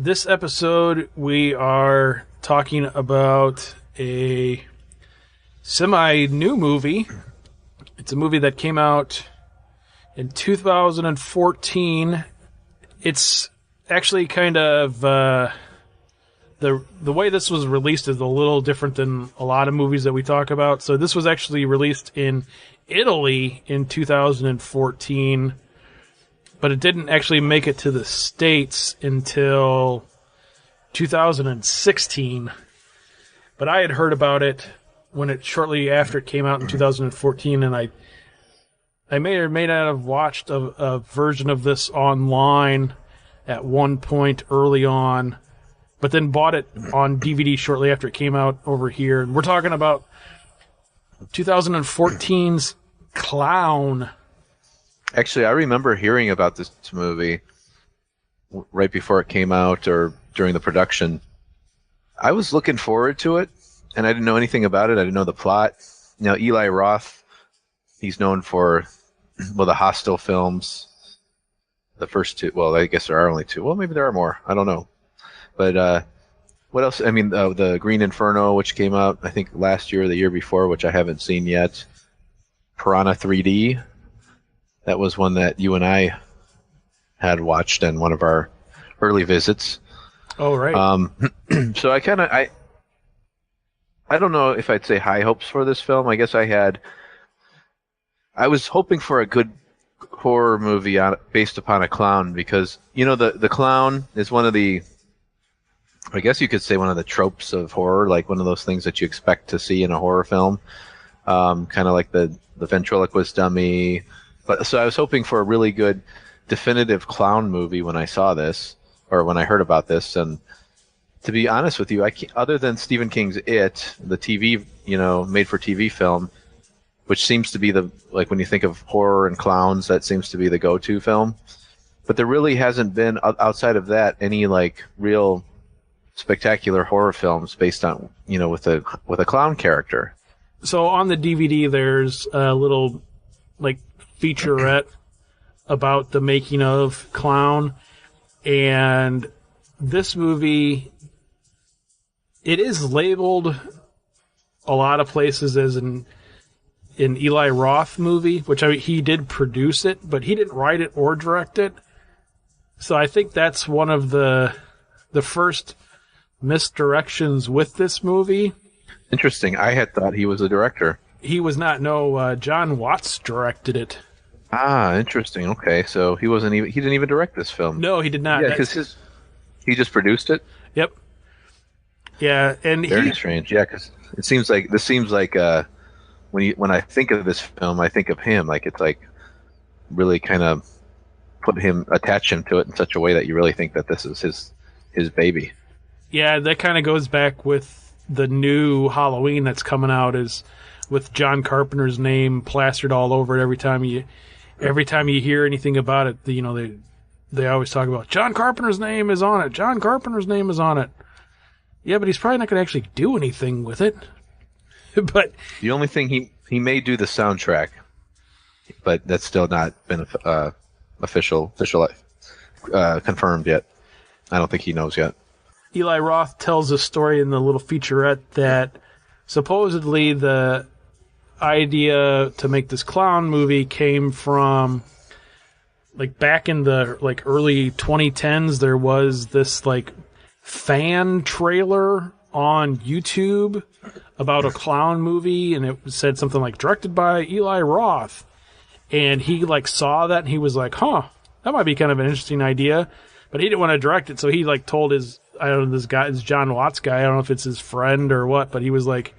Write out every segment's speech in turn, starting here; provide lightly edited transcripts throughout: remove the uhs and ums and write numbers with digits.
This episode, we are talking about a semi-new movie. It's a movie that came out in 2014. It's actually kind of the way this was released is a little different than a lot of movies that we talk about. So this was actually released in Italy in 2014, but it didn't actually make it to the States until 2016. But I had heard about it shortly after it came out in 2014, and I may or may not have watched a version of this online at one point early on, but then bought it on DVD shortly after it came out over here. And we're talking about 2014's Clown. Actually, I remember hearing about this movie right before it came out or during the production. I was looking forward to it, and I didn't know anything about it. I didn't know the plot. Now, Eli Roth, he's known for, the Hostel films. The first two, well, I guess there are only two. Well, maybe there are more. I don't know. But what else? I mean, the Green Inferno, which came out, I think, last year or the year before, which I haven't seen yet. Piranha 3D. That was one that you and I had watched in one of our early visits. Oh, right. So I don't know if I'd say high hopes for this film. I guess I was hoping for a good horror movie based upon a clown, because, the clown is one of the, I guess you could say, one of the tropes of horror, like one of those things that you expect to see in a horror film. Kind of like the ventriloquist dummy. So I was hoping for a really good definitive clown movie when I saw this, or when I heard about this. And to be honest with you, other than Stephen King's It, the TV, made-for-TV film, which seems to be when you think of horror and clowns, that seems to be the go-to film. But there really hasn't been, outside of that, any real spectacular horror films based on, with a clown character. So on the DVD, there's a little featurette about the making of Clown, and this movie, it is labeled a lot of places as an Eli Roth movie, which he did produce it, but he didn't write it or direct it. So I think that's one of the first misdirections with this movie. Interesting. I had thought he was a director. He was not. No, John Watts directed it. Ah, interesting. Okay, so he didn't even direct this film. No, he did not. Yeah, because he just produced it. Yep. Yeah, and very strange. Yeah, because this seems like when I think of this film, I think of him. It's really kind of attach him to it in such a way that you really think that this is his baby. Yeah, that kind of goes back with the new Halloween that's coming out, is with John Carpenter's name plastered all over it. Every time you hear anything about it, they always talk about John Carpenter's name is on it. John Carpenter's name is on it. Yeah, but he's probably not going to actually do anything with it. But the only thing he may do the soundtrack, but that's still not been official confirmed yet. I don't think he knows yet. Eli Roth tells a story in the little featurette that supposedly the idea to make this clown movie came from back in the early 2010s. There was this fan trailer on YouTube about a clown movie, and it said something directed by Eli Roth, and he saw that and he was like, that might be kind of an interesting idea, but he didn't want to direct it. So he told his, I don't know, this guy, this John Watts guy, I don't know if it's his friend or what, but he was like,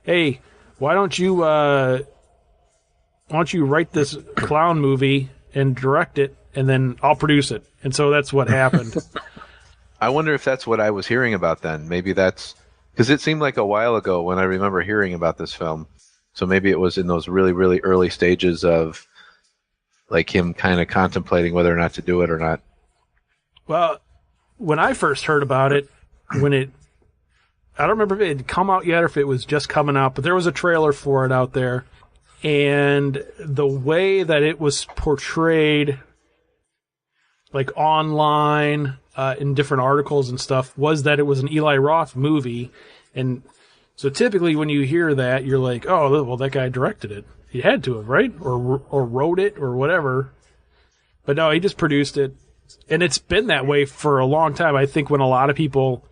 hey, why don't you write this clown movie and direct it, and then I'll produce it. And so that's what happened. I wonder if that's what I was hearing about then. Maybe that's because it seemed like a while ago when I remember hearing about this film. So maybe it was in those really, really early stages of him kind of contemplating whether or not to do it or not. Well, when I first heard about it, I don't remember if it had come out yet or if it was just coming out, but there was a trailer for it out there. And the way that it was portrayed, online in different articles and stuff was that it was an Eli Roth movie. And so typically when you hear that, you're like, oh, well, that guy directed it. He had to have, right? Or wrote it or whatever. But no, he just produced it. And it's been that way for a long time. I think when a lot of people,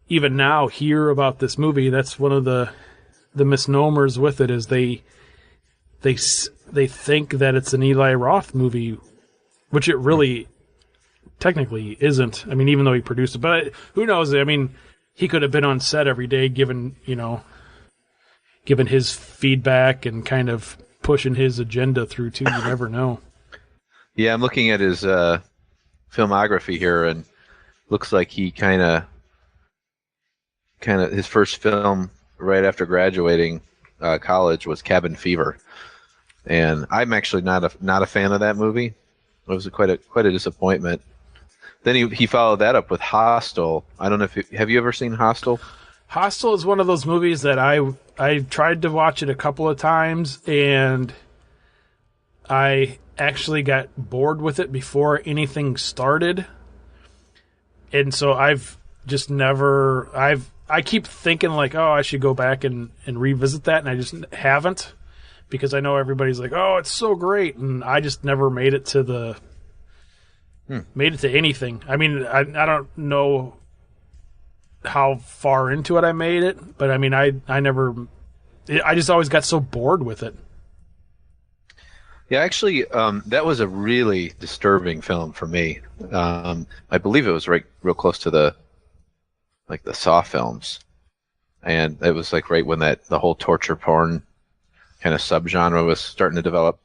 even now, hear about this movie, that's one of the misnomers with it is they think that it's an Eli Roth movie, which it really technically isn't. I mean, even though he produced it, but who knows? I mean, he could have been on set every day, giving his feedback and kind of pushing his agenda through too. You never know. Yeah, I'm looking at his filmography here, and looks like he kind of his first film right after graduating college was Cabin Fever, and I'm actually not a fan of that movie. It was quite a disappointment. Then he followed that up with Hostel. I don't know if have you ever seen Hostel? Hostel is one of those movies that I tried to watch it a couple of times, and I actually got bored with it before anything started. And so I've just never I keep thinking like, oh, I should go back and revisit that, and I just haven't, because I know everybody's like, oh, it's so great, and I just never made it to anything. I mean, I don't know how far into it I made it, but I mean, I just always got so bored with it. Yeah, actually, that was a really disturbing film for me. I believe it was real close to the Saw films, and it was like right when the whole torture porn kind of subgenre was starting to develop.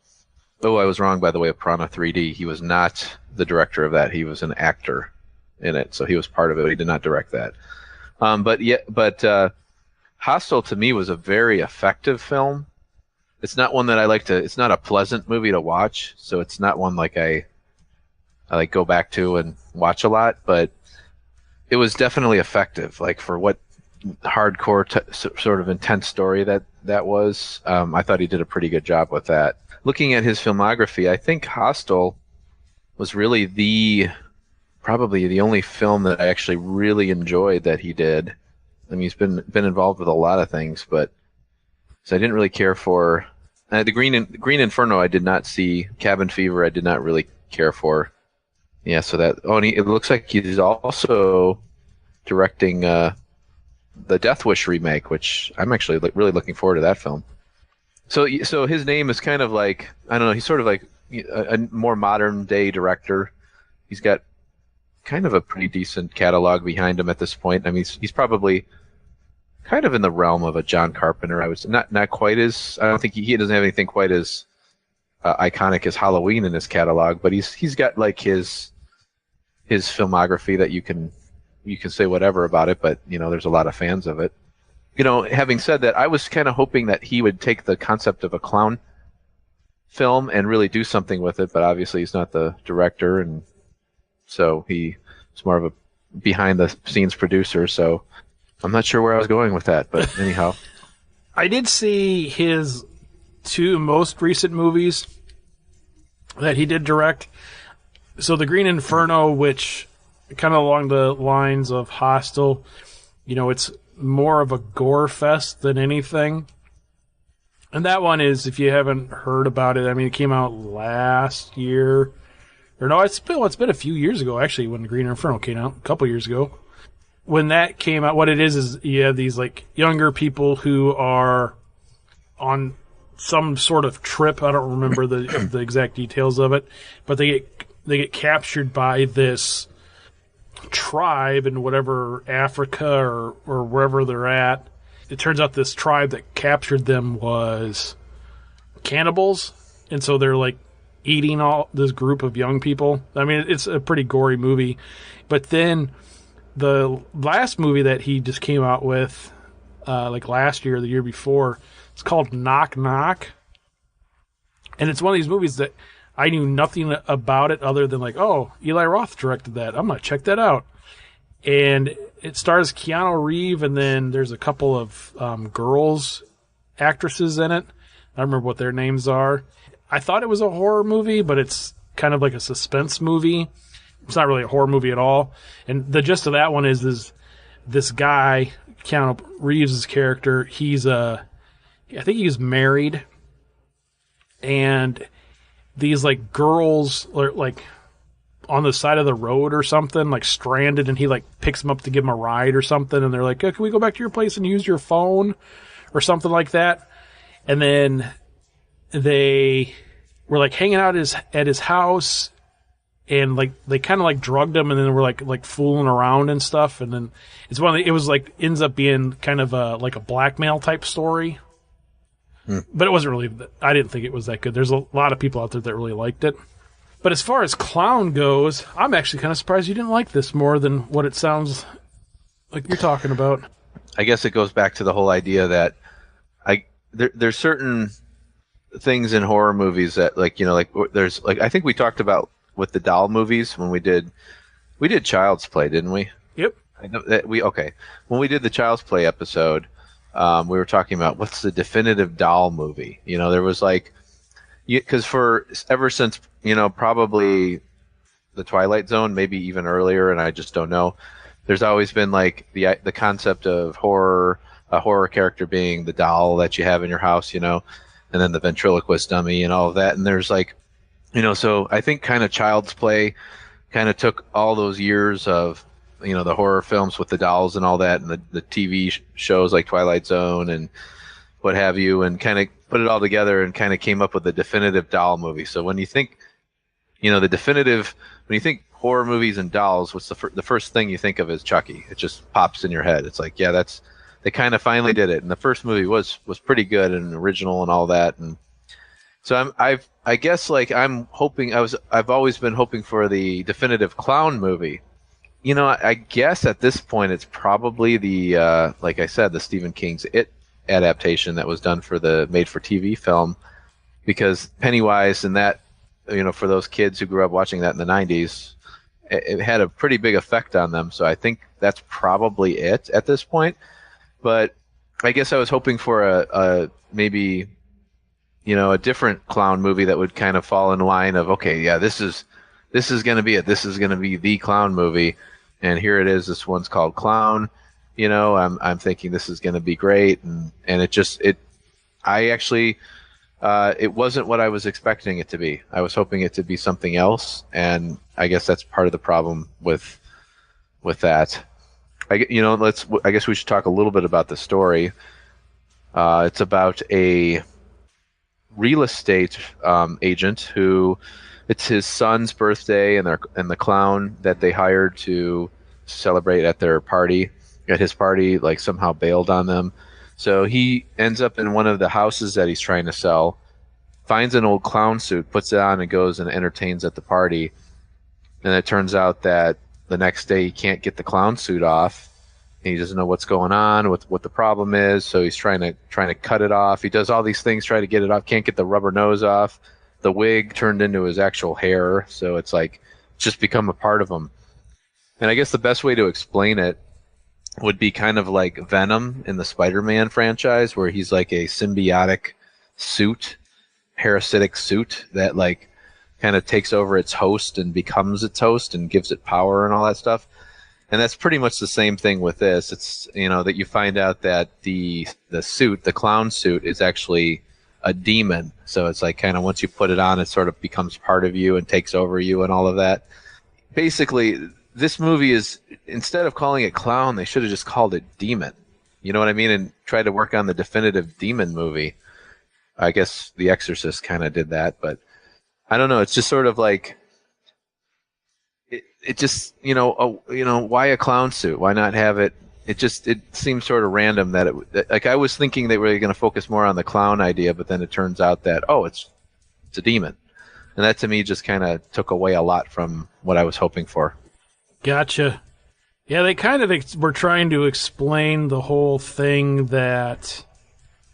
Oh, I was wrong, by the way. Of Piranha 3D, he was not the director of that. He was an actor in it, so he was part of it. He did not direct that. But Hostel to me was a very effective film. It's not one that I like to. It's not a pleasant movie to watch, so it's not one like I like go back to and watch a lot. But it was definitely effective, like for what hardcore sort of intense story that was. I thought he did a pretty good job with that. Looking at his filmography, I think Hostel was really probably the only film that I actually really enjoyed that he did. I mean, he's been involved with a lot of things, but so I didn't really care for the Green Inferno. I did not see. Cabin Fever I did not really care for. Yeah, so and it looks like he's also directing the Death Wish remake, which I'm actually really looking forward to that film. So his name is kind of like, I don't know, he's sort of like a more modern day director. He's got kind of a pretty decent catalog behind him at this point. I mean, he's probably kind of in the realm of a John Carpenter. I was not quite as, I don't think he doesn't have anything quite as iconic as Halloween in his catalog, but he's got like his filmography that you can say whatever about it, but there's a lot of fans of it. Having said that, I was kind of hoping that he would take the concept of a clown film and really do something with it, but obviously he's not the director, and so he's more of a behind-the-scenes producer, so I'm not sure where I was going with that, but anyhow. I did see his two most recent movies that he did direct. So the Green Inferno, which kind of along the lines of Hostel, it's more of a gore fest than anything. And that one is, if you haven't heard about it, I mean, it came out last year. Or no, it's been a few years ago, actually, when Green Inferno came out, a couple years ago. When that came out, what it is you have these like younger people who are on some sort of trip. I don't remember the exact details of it, but they get captured by this tribe in whatever Africa or wherever they're at. It turns out this tribe that captured them was cannibals, and so they're like eating all this group of young people. I mean, it's a pretty gory movie. But then the last movie that he just came out with, like last year or the year before, it's called Knock Knock. And it's one of these movies that I knew nothing about it other than like, oh, Eli Roth directed that. I'm going to check that out. And it stars Keanu Reeves, and then there's a couple of girls actresses in it. I don't remember what their names are. I thought it was a horror movie, but it's kind of like a suspense movie. it's not really a horror movie at all. And the gist of that one is this guy, Keanu Reeves' character, I think he's married, and these like girls are like on the side of the road or something, like stranded, and he like picks them up to give them a ride or something, and they're like, "Can we go back to your place and use your phone?" or something like that. And then they were like hanging out at his house, and like they kind of like drugged him, and then were like fooling around and stuff. And then it was like ends up being kind of like a blackmail type story. But it wasn't really, I didn't think it was that good. There's a lot of people out there that really liked it. But as far as Clown goes, I'm actually kind of surprised you didn't like this more than what it sounds like you're talking about. I guess it goes back to the whole idea that there's certain things in horror movies that like there's like I think we talked about with the doll movies when we did Child's Play, didn't we? Yep. I know that when we did the Child's Play episode, we were talking about what's the definitive doll movie. There was like, because ever since probably the Twilight Zone, maybe even earlier, and I just don't know. There's always been like the concept of horror, a horror character being the doll that you have in your house, and then the ventriloquist dummy and all of that. And there's like, so I think kind of Child's Play kind of took all those years of the horror films with the dolls and all that, and the TV shows like Twilight Zone and what have you, and kind of put it all together and kind of came up with the definitive doll movie. So when you think, when you think horror movies and dolls, what's the first thing you think of is Chucky? It just pops in your head. It's like, yeah, they kind of finally did it, and the first movie was pretty good and original and all that. And so I guess like I've always been hoping for the definitive clown movie. I guess at this point it's probably the like I said, the Stephen King's It adaptation that was done for the made-for-TV film, because Pennywise and that, for those kids who grew up watching that in the 90s, it had a pretty big effect on them. So I think that's probably it at this point. But I guess I was hoping for a maybe a different clown movie that would kind of fall in line of, okay, yeah, this is going to be it. This is going to be the clown movie. And here it is. This one's called Clown. I'm thinking this is going to be great, and it wasn't what I was expecting it to be. I was hoping it to be something else, and I guess that's part of the problem with that. I guess we should talk a little bit about the story. It's about a real estate agent who. It's his son's birthday, and the clown that they hired to celebrate at his party, like somehow bailed on them. So he ends up in one of the houses that he's trying to sell, finds an old clown suit, puts it on, and goes and entertains at the party. And it turns out that the next day he can't get the clown suit off, and he doesn't know what's going on, what the problem is. So he's trying to cut it off. He does all these things, try to get it off, can't get the rubber nose off. The wig turned into his actual hair, so it's like just become a part of him. And I guess the best way to explain it would be kind of like Venom in the Spider-Man franchise, where he's like a symbiotic suit, parasitic suit that like kind of takes over its host and becomes its host and gives it power and all that stuff. And that's pretty much the same thing with this. It's that you find out that the suit, the clown suit, is actually a demon. So it's like kind of once you put it on, it sort of becomes part of you and takes over you and all of that. Basically, this movie is, instead of calling it Clown, they should have just called it Demon. You know what I mean? And tried to work on the definitive demon movie. I guess The Exorcist kind of did that, but I don't know. It's just sort of like, it just, why a clown suit? Why not have it? It seems sort of random that like I was thinking they were going to focus more on the clown idea, but then it turns out that, it's a demon. And that to me just kind of took away a lot from what I was hoping for. Gotcha. Yeah, they kind of were trying to explain the whole thing, that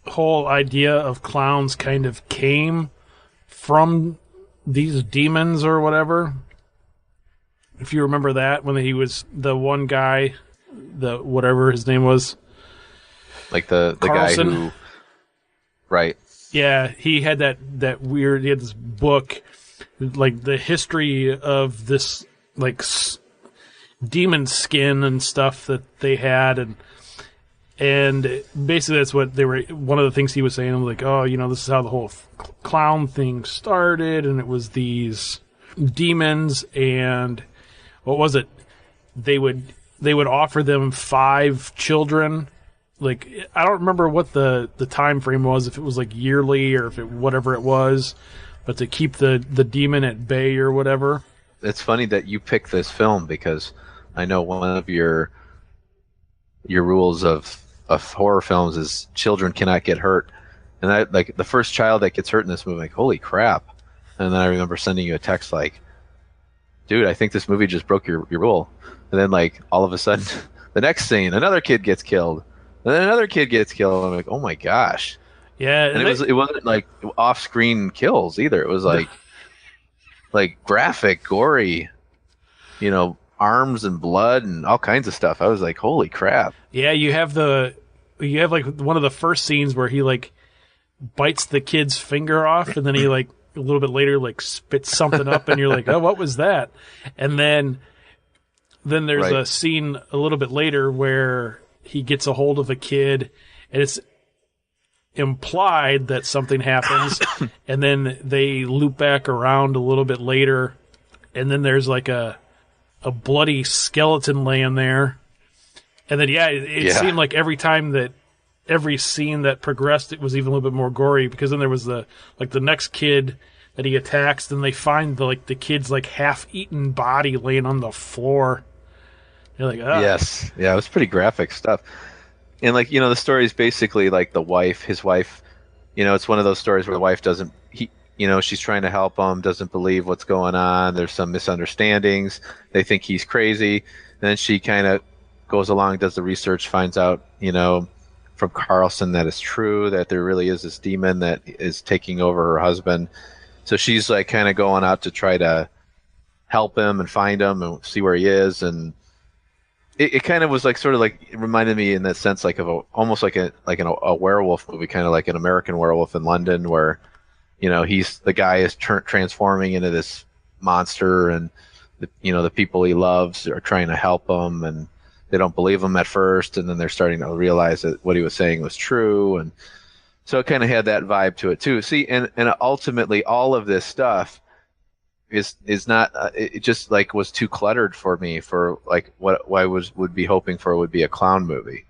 whole idea of clowns kind of came from these demons or whatever. If you remember that, when he was the one guy, whatever his name was, like the guy who, right? Yeah, he had that weird. He had this book, like the history of this like demon skin and stuff that they had, and basically that's what they were. One of the things he was saying, like, oh, this is how the whole clown thing started, and it was these demons, and what was it? They would offer them 5 children. Like, I don't remember what the time frame was, if it was like yearly or if it whatever it was, but to keep the demon at bay or whatever. It's funny that you picked this film because I know one of your rules of horror films is children cannot get hurt. And I like the first child that gets hurt in this movie, like, holy crap. And then I remember sending you a text like, dude, I think this movie just broke your rule. And then like all of a sudden the next scene, another kid gets killed. And then another kid gets killed. I'm like, oh my gosh. Yeah. And it wasn't like off screen kills either. It was like graphic, gory, arms and blood and all kinds of stuff. I was like, holy crap. Yeah, you have like one of the first scenes where he like bites the kid's finger off, and then he like a little bit later like spits something up, and you're like, oh, what was that? And then there's a scene a little bit later where he gets a hold of a kid, and it's implied that something happens, and then they loop back around a little bit later, and then there's like a bloody skeleton laying there. And then, it seemed like every scene that progressed, it was even a little bit more gory, because then there was the next kid that he attacks, and they find the kid's like half-eaten body laying on the floor. You're like, oh. Yes. Yeah, it was pretty graphic stuff. And the story is basically like his wife, it's one of those stories where the wife she's trying to help him, doesn't believe what's going on. There's some misunderstandings. They think he's crazy. And then she kind of goes along, does the research, finds out, from Carlson that it's true, that there really is this demon that is taking over her husband. So she's like kind of going out to try to help him and find him and see where he is. And it kind of was like sort of like, it reminded me in that sense like of almost like a werewolf movie, kind of like an American Werewolf in London, where the guy is transforming into this monster, and the people he loves are trying to help him, and they don't believe him at first, and then they're starting to realize that what he was saying was true. And so it kind of had that vibe to it too. See, and ultimately all of this stuff is not it just like was too cluttered for me for like what I would be hoping for would be a clown movie.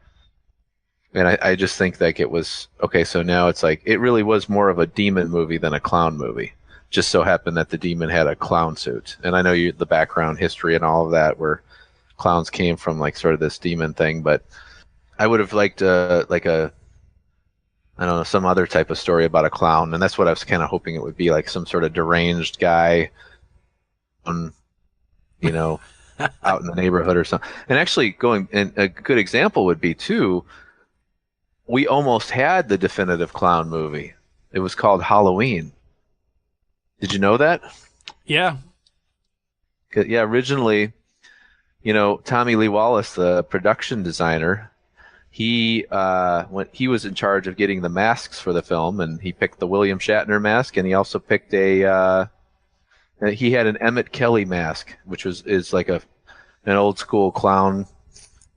And I just think like it was okay. So now it's like it really was more of a demon movie than a clown movie. Just so happened that the demon had a clown suit, and I know the background history and all of that, where clowns came from like sort of this demon thing. But I would have liked I don't know, some other type of story about a clown, and that's what I was kind of hoping it would be, like some sort of deranged guy, out in the neighborhood or something. And actually, and a good example would be too. We almost had the definitive clown movie. It was called Halloween. Did you know that? Yeah. Yeah, originally, Tommy Lee Wallace, the production designer, he was in charge of getting the masks for the film, and he picked the William Shatner mask, and he also picked he had an Emmett Kelly mask, which is like an old school clown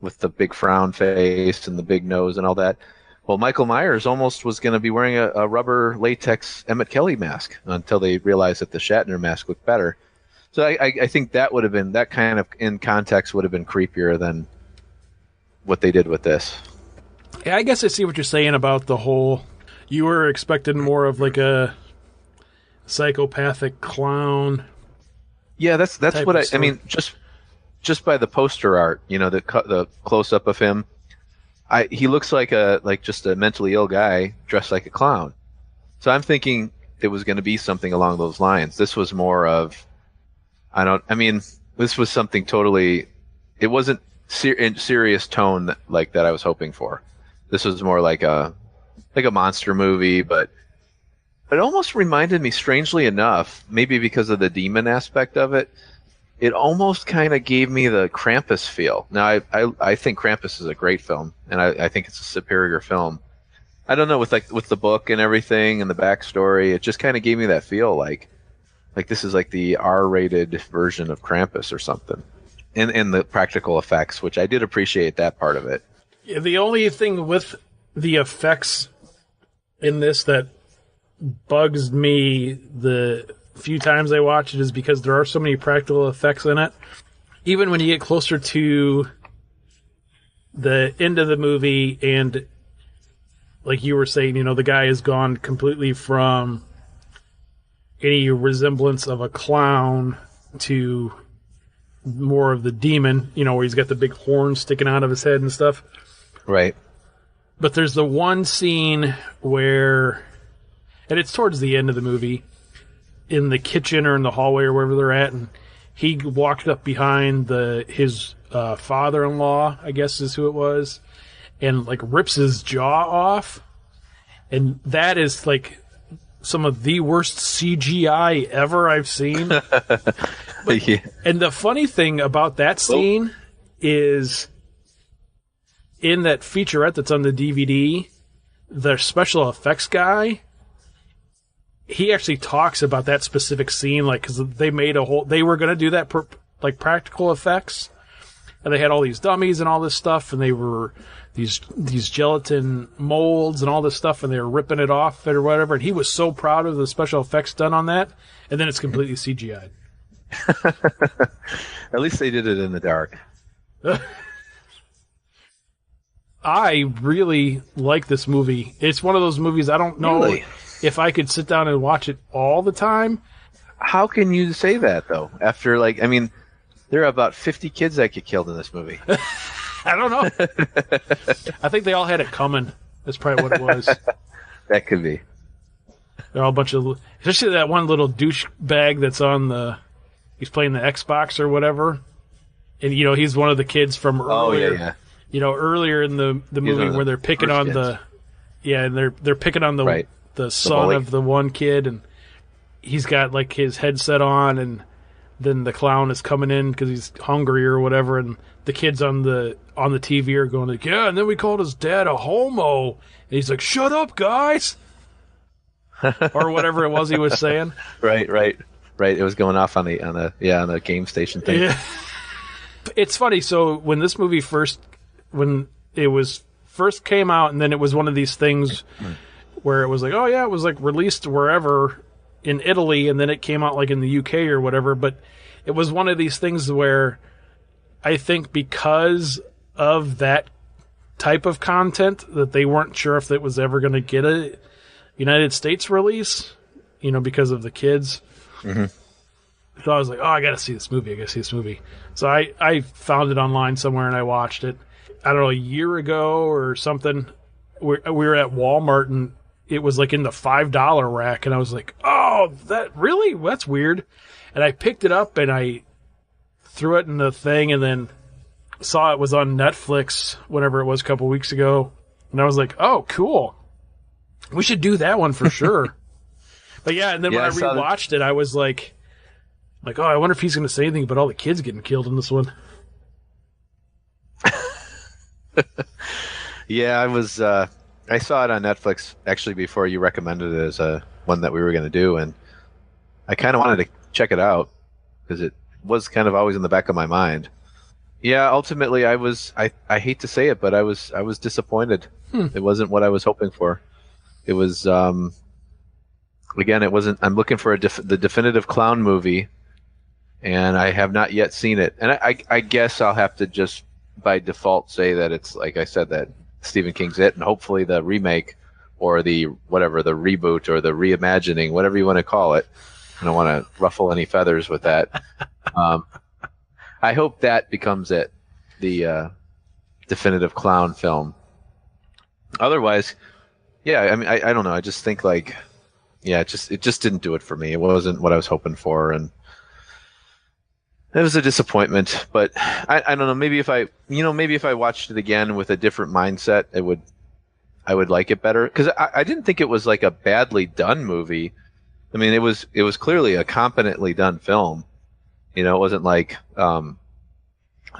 with the big frown face and the big nose and all that. Well, Michael Myers almost was going to be wearing a rubber latex Emmett Kelly mask until they realized that the Shatner mask looked better. So I think that would have been, that kind of in context would have been creepier than what they did with this. Yeah, I guess I see what you're saying about the whole, you were expecting more of like a psychopathic clown. Yeah, that's what I mean, just by the poster art, the close up of him, he looks like just a mentally ill guy dressed like a clown. So I'm thinking it was going to be something along those lines. This was more of, this was something totally, it wasn't in serious tone that I was hoping for. This was more like a monster movie, but it almost reminded me, strangely enough, maybe because of the demon aspect of it, it almost kind of gave me the Krampus feel. Now, I think Krampus is a great film, and I think it's a superior film. I don't know, with the book and everything and the backstory, it just kind of gave me that feel like like this is like the R-rated version of Krampus or something. And the practical effects, which I did appreciate that part of it. Yeah, the only thing with the effects in this that bugs me the few times I watch it is because there are so many practical effects in it. Even when you get closer to the end of the movie and, like you were saying, the guy has gone completely from any resemblance of a clown to more of the demon, where he's got the big horn sticking out of his head and stuff. Right. But there's the one scene where, and it's towards the end of the movie, in the kitchen or in the hallway or wherever they're at, and he walked up behind his father-in-law, I guess is who it was, and like rips his jaw off. And that is like some of the worst CGI ever I've seen. Yeah. And the funny thing about that scene is in that featurette that's on the DVD, the special effects guy, he actually talks about that specific scene, like, because they were going to do that like practical effects, and they had all these dummies and all this stuff, and they were these gelatin molds and all this stuff, and they were ripping it off or whatever, and he was so proud of the special effects done on that, and then it's completely CGI'd. At least they did it in the dark. I really like this movie. It's one of those movies I don't know if I could sit down and watch it all the time. How can you say that, though? After, there are about 50 kids that get killed in this movie. I don't know. I think they all had it coming. That's probably what it was. That could be. They're all a bunch of... Especially that one little douchebag that's on he's playing the Xbox or whatever. And, he's one of the kids from earlier. Oh, yeah. Earlier in the movie where they're picking on kids. And they're picking on the son of the one kid, and he's got like his headset on, and then the clown is coming in because he's hungry or whatever, and the kids on the TV are going like, yeah, and then we called his dad a homo, and he's like, shut up, guys, or whatever it was he was saying. Right. It was going off on the game station thing. Yeah. It's funny. So when this movie first came out, and then it was one of these things where it was like, oh yeah, it was like released wherever in Italy, and then it came out like in the UK or whatever. But it was one of these things where I think because of that type of content that they weren't sure if it was ever going to get a United States release, because of the kids. Mm-hmm. So I was like, oh, I got to see this movie. So I found it online somewhere and I watched it. I don't know, a year ago or something. We were at Walmart and it was like in the $5 rack, and I was like, oh, that's weird. And I picked it up and I threw it in the thing, and then saw it was on Netflix whenever it was a couple weeks ago, and I was like, oh, cool. We should do that one for sure. But yeah, and then when I rewatched it, I was like, oh, I wonder if he's going to say anything about all the kids getting killed in this one. Yeah, I saw it on Netflix actually before you recommended it as one that we were going to do, and I kind of wanted to check it out because it was kind of always in the back of my mind. Yeah, ultimately I hate to say it, but I was disappointed. It wasn't what I was hoping for. It was again, it wasn't. I'm looking for the definitive clown movie, and I have not yet seen it. And I guess I'll have to just by default say that it's, like I said, that Stephen King's it, and hopefully the remake or the reboot or the reimagining, whatever you want to call it. I don't want to ruffle any feathers with that. I hope that becomes it, the definitive clown film. Otherwise, yeah, I mean, I don't know. I just think it just didn't do it for me. It wasn't what I was hoping for, and it was a disappointment. But I don't know. Maybe if I watched it again with a different mindset, I would like it better. Because I didn't think it was like a badly done movie. I mean, it was clearly a competently done film. It wasn't like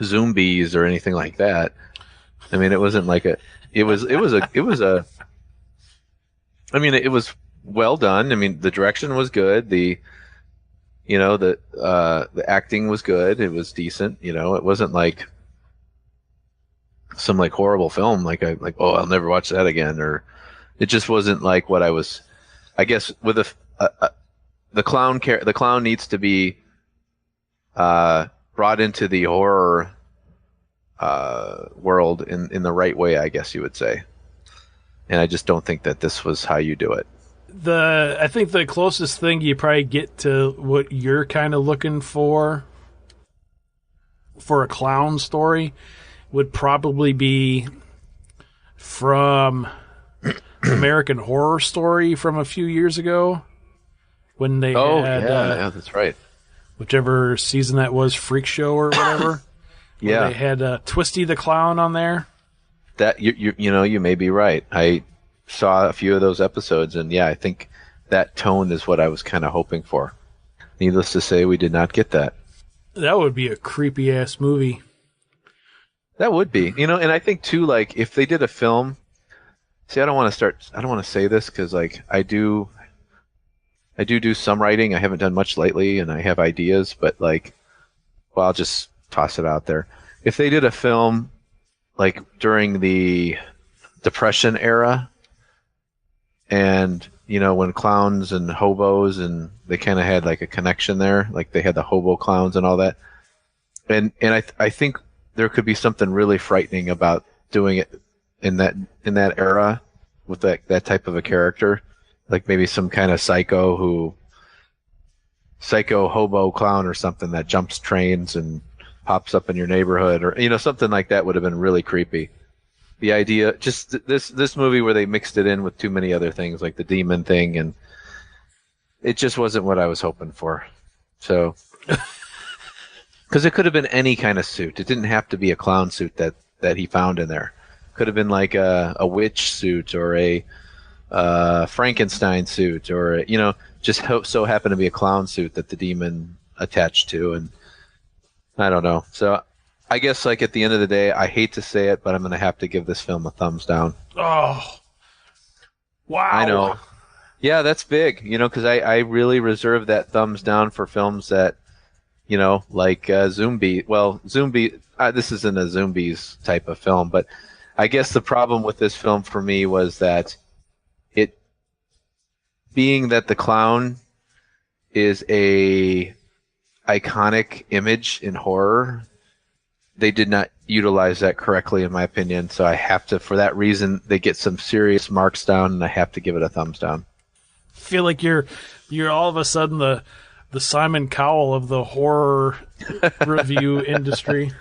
Zombies or anything like that. I mean, it wasn't like it was well done. I mean, the direction was good. The acting was good. It was decent. It wasn't like some like horrible film. Oh, I'll never watch that again. Or it just wasn't like what I was. I guess with the clown needs to be brought into the horror world in the right way, I guess you would say. And I just don't think that this was how you do it. I think the closest thing you probably get to what you're kind of looking for a clown story would probably be from American Horror Story from a few years ago when they had yeah, that's right. Whichever season that was, Freak Show or whatever. Yeah, they had Twisty the Clown on there. That you may be right. I saw a few of those episodes, and yeah, I think that tone is what I was kind of hoping for. Needless to say, we did not get that. That would be a creepy ass movie. That would be, and I think too, like if they did a film. See, I don't want to say this because like I do some writing. I haven't done much lately, and I have ideas, but like, well, I'll just toss it out there. If they did a film like during the Depression era, and when clowns and hobos, and they kind of had like a connection there, like they had the hobo clowns and all that, and I think there could be something really frightening about doing it in that era with that type of a character, like maybe some kind of psycho hobo clown or something that jumps trains and pops up in your neighborhood, or something like that would have been really creepy. The idea, just this movie where they mixed it in with too many other things, like the demon thing, and it just wasn't what I was hoping for. So, because it could have been any kind of suit. It didn't have to be a clown suit that he found in there. Could have been like a witch suit or a Frankenstein suit, or just so happened to be a clown suit that the demon attached to, and I don't know. So I guess like at the end of the day, I hate to say it, but I'm going to have to give this film a thumbs down. Oh, wow! I know. Yeah, that's big. Because I really reserve that thumbs down for films that, like Zombie. Well, Zombie. This isn't a Zombies type of film, but I guess the problem with this film for me was that it, being that the clown is a iconic image in horror, they did not utilize that correctly, in my opinion. So I have to, for that reason, they get some serious marks down, and I have to give it a thumbs down. I feel like you're all of a sudden the Simon Cowell of the horror review industry.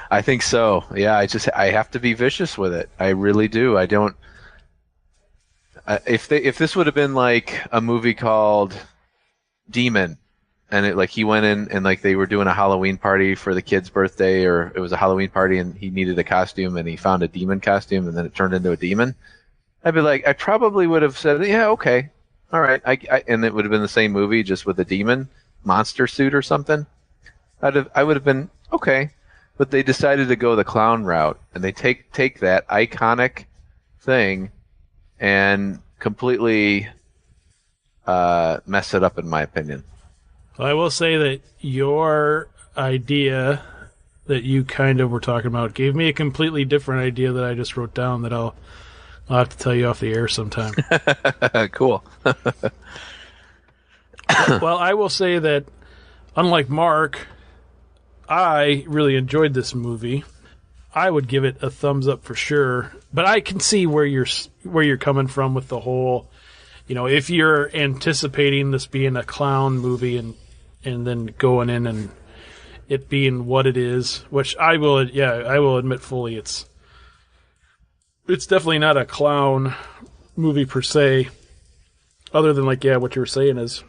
I think so. Yeah, I have to be vicious with it. I really do. I don't. If this would have been like a movie called Demon, and he went in and like they were doing a Halloween party for the kid's birthday, or it was a Halloween party and he needed a costume and he found a demon costume and then it turned into a demon, I'd be like, I probably would have said, yeah, okay, all right, and it would have been the same movie just with a demon monster suit or something. I would have been okay. But they decided to go the clown route, and they take that iconic thing and completely mess it up, in my opinion. Well, I will say that your idea that you kind of were talking about gave me a completely different idea that I just wrote down that I'll have to tell you off the air sometime. Cool. Well, I will say that, unlike Mark, I really enjoyed this movie. I would give it a thumbs up for sure, but I can see where you're coming from with the whole, if you're anticipating this being a clown movie and then going in and it being what it is, which I will admit fully, it's definitely not a clown movie per se, other than what you were saying is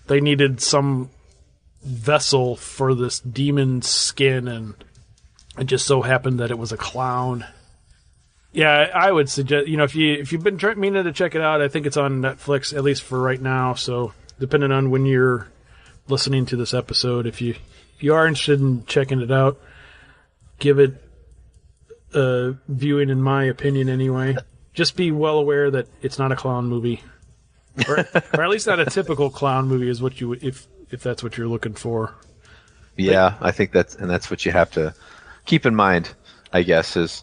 they needed some vessel for this demon skin, and it just so happened that it was a clown. Yeah, I would suggest, if you've been meaning to check it out, I think it's on Netflix, at least for right now. So depending on when you're listening to this episode, if you are interested in checking it out, give it a viewing, in my opinion anyway. Just be well aware that it's not a clown movie. Or at least not a typical clown movie is what you would, if if that's what you're looking for. Yeah, I think that's what you have to keep in mind, I guess, is,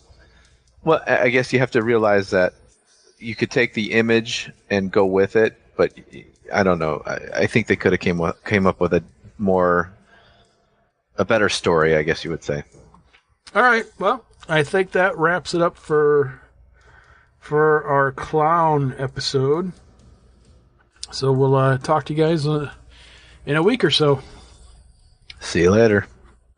well, I guess you have to realize that you could take the image and go with it, but I don't know. I think they could have came up with a better story, I guess you would say. All right. Well, I think that wraps it up for our clown episode. So we'll talk to you guys in a week or so. See you later.